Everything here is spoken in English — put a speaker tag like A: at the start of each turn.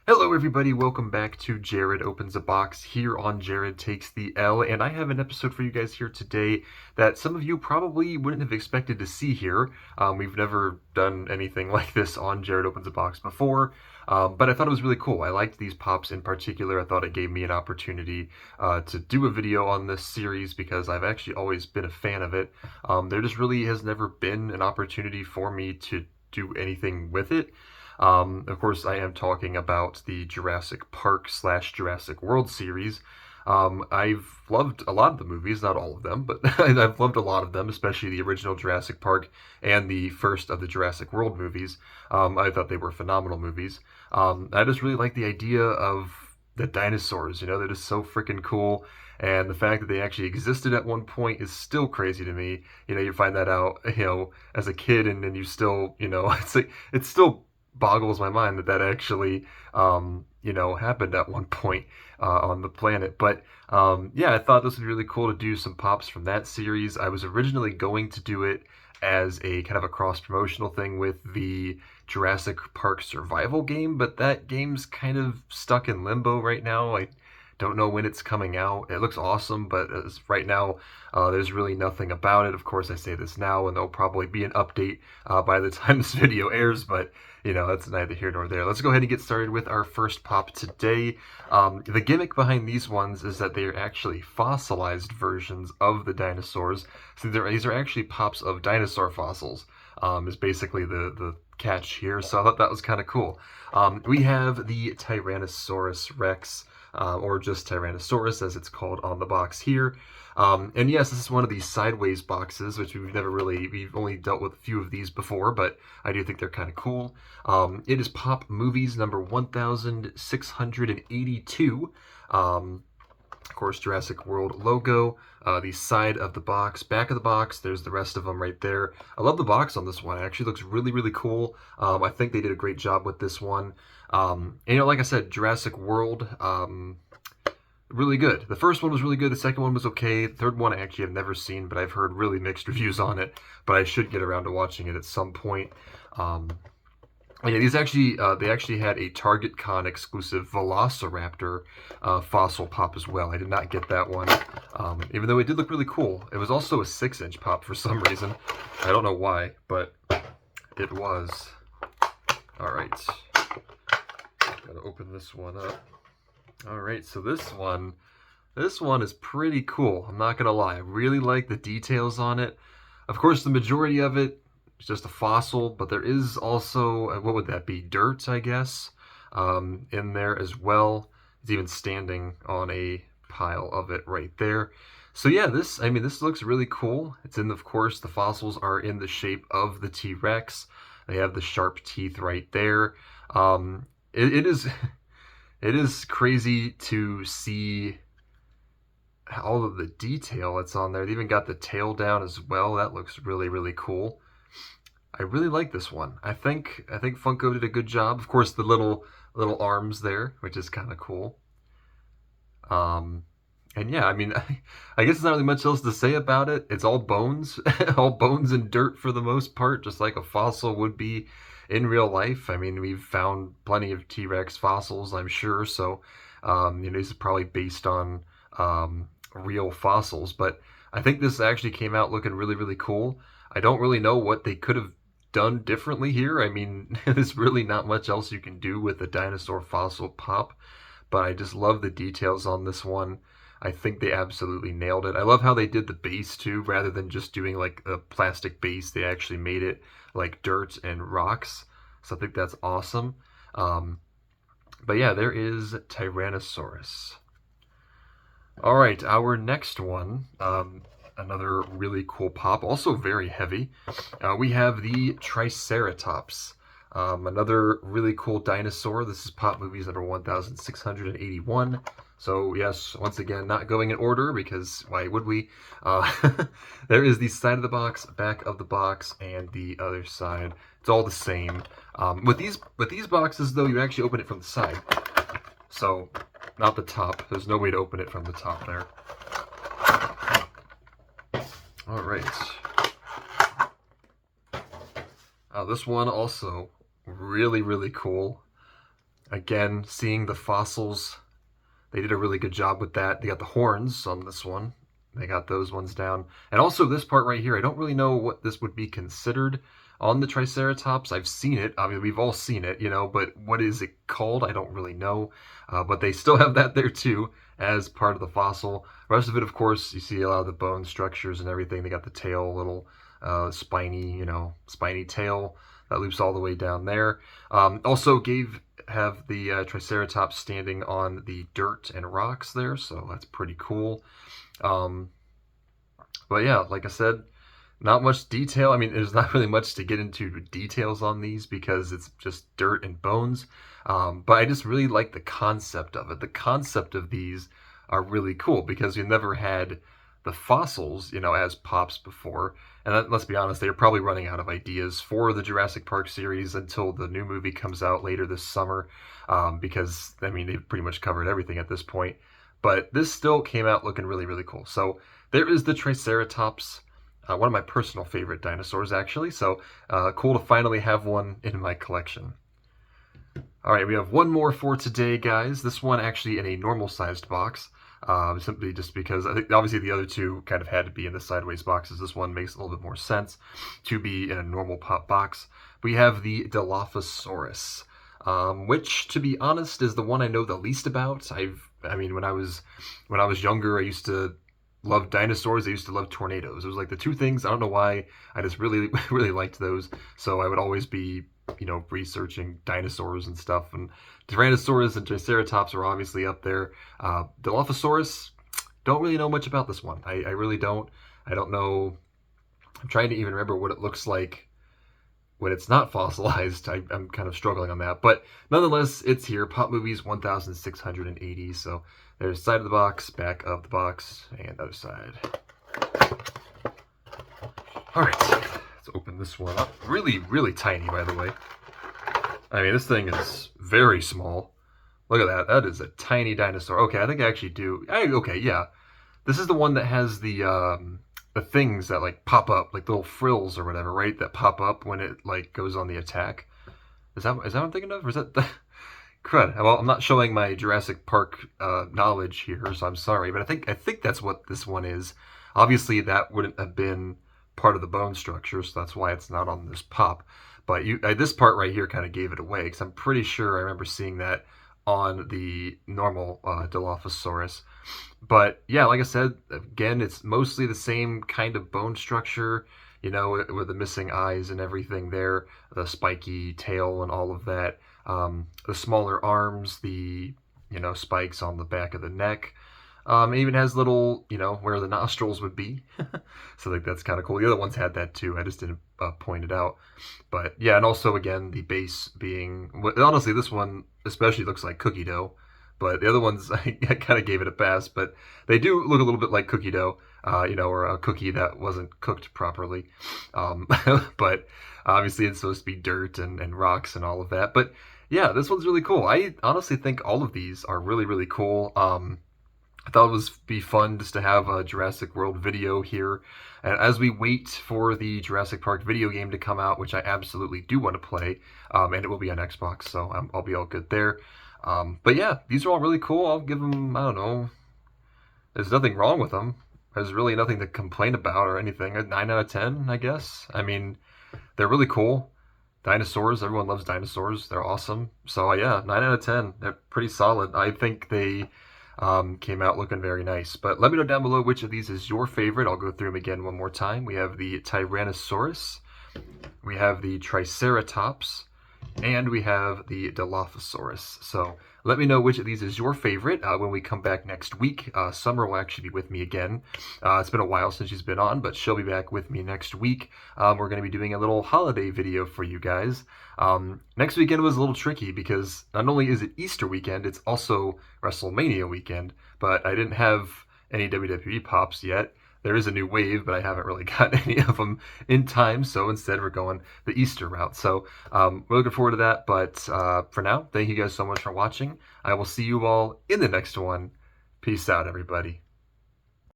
A: Hello everybody, welcome back to Jared Opens a Box here on Jared Takes the L, and I have an episode for you guys here today that some of you probably wouldn't have expected to see here. We've never done anything like this on Jared Opens a Box before, but I thought it was really cool. I liked these pops in particular. I thought it gave me an opportunity to do a video on this series because I've actually always been a fan of it. There just really has never been an opportunity for me to do anything with it. Of course, I am talking about the Jurassic Park / Jurassic World series. I've loved a lot of the movies, not all of them, but I've loved a lot of them, especially the original Jurassic Park and the first of the Jurassic World movies. I thought they were phenomenal movies. I just really like the idea of the dinosaurs, they're just so freaking cool. And the fact that they actually existed at one point is still crazy to me. You find that out, as a kid, and then you still, it's still boggles my mind that actually, happened at one point on the planet. But yeah, I thought this would be really cool to do some pops from that series. I was originally going to do it as a kind of a cross-promotional thing with the Jurassic Park survival game, but that game's kind of stuck in limbo right now. I don't know when it's coming out. It looks awesome, but as right now, there's really nothing about it. Of course, I say this now, and there'll probably be an update by the time this video airs, but, that's neither here nor there. Let's go ahead and get started with our first pop today. The gimmick behind these ones is that they are actually fossilized versions of the dinosaurs. So these are actually pops of dinosaur fossils, is basically the catch here. So I thought that was kind of cool. We have the Tyrannosaurus Rex, or just Tyrannosaurus as it's called on the box here. And yes, this is one of these sideways boxes, which we've only dealt with a few of these before, but I do think they're kind of cool. It is Pop Movies number 1682. Of course, Jurassic World logo, the side of the box, back of the box, there's the rest of them right there. I love the box on this one. It actually looks really, really cool. I think they did a great job with this one. And like I said, Jurassic World, really good. The first one was really good. The second one was okay. The third one I actually have never seen, but I've heard really mixed reviews on it. But I should get around to watching it at some point. Yeah, these actually, they actually had a Target Con exclusive Velociraptor fossil pop as well. I did not get that one, even though it did look really cool. It was also a 6-inch pop for some reason. I don't know why, but it was. All right, gotta open this one up. All right, so this one is pretty cool. I'm not gonna lie, I really like the details on it. Of course, the majority of it is just a fossil, but there is also, what would that be, dirt, I guess, in there as well. It's even standing on a pile of it right there. So yeah, this looks really cool. Of course, the fossils are in the shape of the T-Rex. They have the sharp teeth right there. It is it is crazy to see all of the detail that's on there. They even got the tail down as well. That looks really, really cool. I really like this one. I think Funko did a good job. Of course, the little arms there, which is kind of cool. And yeah, I guess there's not really much else to say about it. It's all bones, all bones and dirt for the most part, just like a fossil would be in real life. We've found plenty of T-Rex fossils, I'm sure, so this is probably based on real fossils, but I think this actually came out looking really, really cool. I don't really know what they could have done differently here. There's really not much else you can do with a dinosaur fossil pop, but I just love the details on this one. I think they absolutely nailed it. I love how they did the base too, rather than just doing like a plastic base. They actually made it like dirt and rocks. So I think that's awesome. But yeah, there is Tyrannosaurus. All right, our next one, another really cool pop, also very heavy. We have the Triceratops. Another really cool dinosaur. This is Pop Movies number 1681. So yes, once again, not going in order because why would we? There is the side of the box, back of the box, and the other side. It's all the same. With these boxes though, you actually open it from the side. So not the top. There's no way to open it from the top there. All right. This one also really, really cool. Again, seeing the fossils, they did a really good job with that. They got the horns on this one. They got those ones down. And also this part right here, I don't really know what this would be considered on the Triceratops. I've seen it. I mean, we've all seen it, you know, but what is it called? I don't really know. But they still have that there too as part of the fossil. The rest of it, of course, you see a lot of the bone structures and everything. They got the tail, little spiny, you know, spiny tail that loops all the way down there. Also have the Triceratops standing on the dirt and rocks there, so that's pretty cool. Um, but yeah, like I said, not much detail. I mean, there's not really much to get into details on these because it's just dirt and bones. But I just really like the concept of it. The concept of these are really cool because you never had the fossils, you know, as pops before. And let's be honest, they're probably running out of ideas for the Jurassic Park series until the new movie comes out later this summer. Because, I mean, they've pretty much covered everything at this point. But this still came out looking really, really cool. So there is the Triceratops. One of my personal favorite dinosaurs, actually. So cool to finally have one in my collection. All right, we have one more for today, guys. This one actually in a normal-sized box. Simply just because I think obviously the other two kind of had to be in the sideways boxes. This one makes a little bit more sense to be in a normal pop box. We have the Dilophosaurus, which, to be honest, is the one I know the least about. I mean, when I was younger, I used to love dinosaurs. I used to love tornadoes. It was like the two things. I don't know why. I just really, really liked those. So I would always be, you know, researching dinosaurs and stuff. And Tyrannosaurus and Triceratops are obviously up there. Dilophosaurus, don't really know much about this one. I really don't. I don't know. I'm trying to even remember what it looks like when it's not fossilized. I'm kind of struggling on that. But nonetheless, it's here. Pop Movies 1680. So there's side of the box, back of the box, and other side. All right, let's open this one up. Really, really tiny, by the way. I mean, this thing is very small. Look at that. That is a tiny dinosaur. Okay, I think I actually do. Okay, yeah. This is the one that has the things that like pop up, like little frills or whatever, right? That pop up when it like goes on the attack. Is that what I'm thinking of? Or is that crud? Well, I'm not showing my Jurassic Park knowledge here, so I'm sorry, but I think that's what this one is. Obviously, that wouldn't have been part of the bone structure, so that's why it's not on this pop. But this part right here kind of gave it away, because I'm pretty sure I remember seeing that on the normal Dilophosaurus. But yeah, like I said, again, it's mostly the same kind of bone structure, you know, with the missing eyes and everything there, the spiky tail and all of that. The smaller arms, the, you know, spikes on the back of the neck. It even has little, you know, where the nostrils would be. So like that's kind of cool. The other ones had that too. I just didn't point it out. But yeah, and also again, the base being, honestly, this one especially looks like cookie dough. But the other ones, I kind of gave it a pass. But they do look a little bit like cookie dough, you know, or a cookie that wasn't cooked properly. But obviously it's supposed to be dirt and rocks and all of that. But yeah, this one's really cool. I honestly think all of these are really, really cool. I thought it would be fun just to have a Jurassic World video here. And as we wait for the Jurassic Park video game to come out, which I absolutely do want to play, and it will be on Xbox, so I'll be all good there. But yeah, these are all really cool. I'll give them, I don't know, there's nothing wrong with them. There's really nothing to complain about or anything. A 9 out of 10, I guess. I mean, they're really cool. Dinosaurs, everyone loves dinosaurs. They're awesome. So yeah, 9 out of 10. They're pretty solid. I think they came out looking very nice. But let me know down below which of these is your favorite. I'll go through them again one more time. We have the Tyrannosaurus, we have the Triceratops, and we have the Dilophosaurus. So let me know which of these is your favorite when we come back next week. Summer will actually be with me again. It's been a while since she's been on, but she'll be back with me next week. We're going to be doing a little holiday video for you guys. Next weekend was a little tricky because not only is it Easter weekend, it's also WrestleMania weekend, but I didn't have any WWE pops yet. There is a new wave, but I haven't really got any of them in time, so instead we're going the Easter route. So we're looking forward to that, but for now, thank you guys so much for watching. I will see you all in the next one. Peace out, everybody.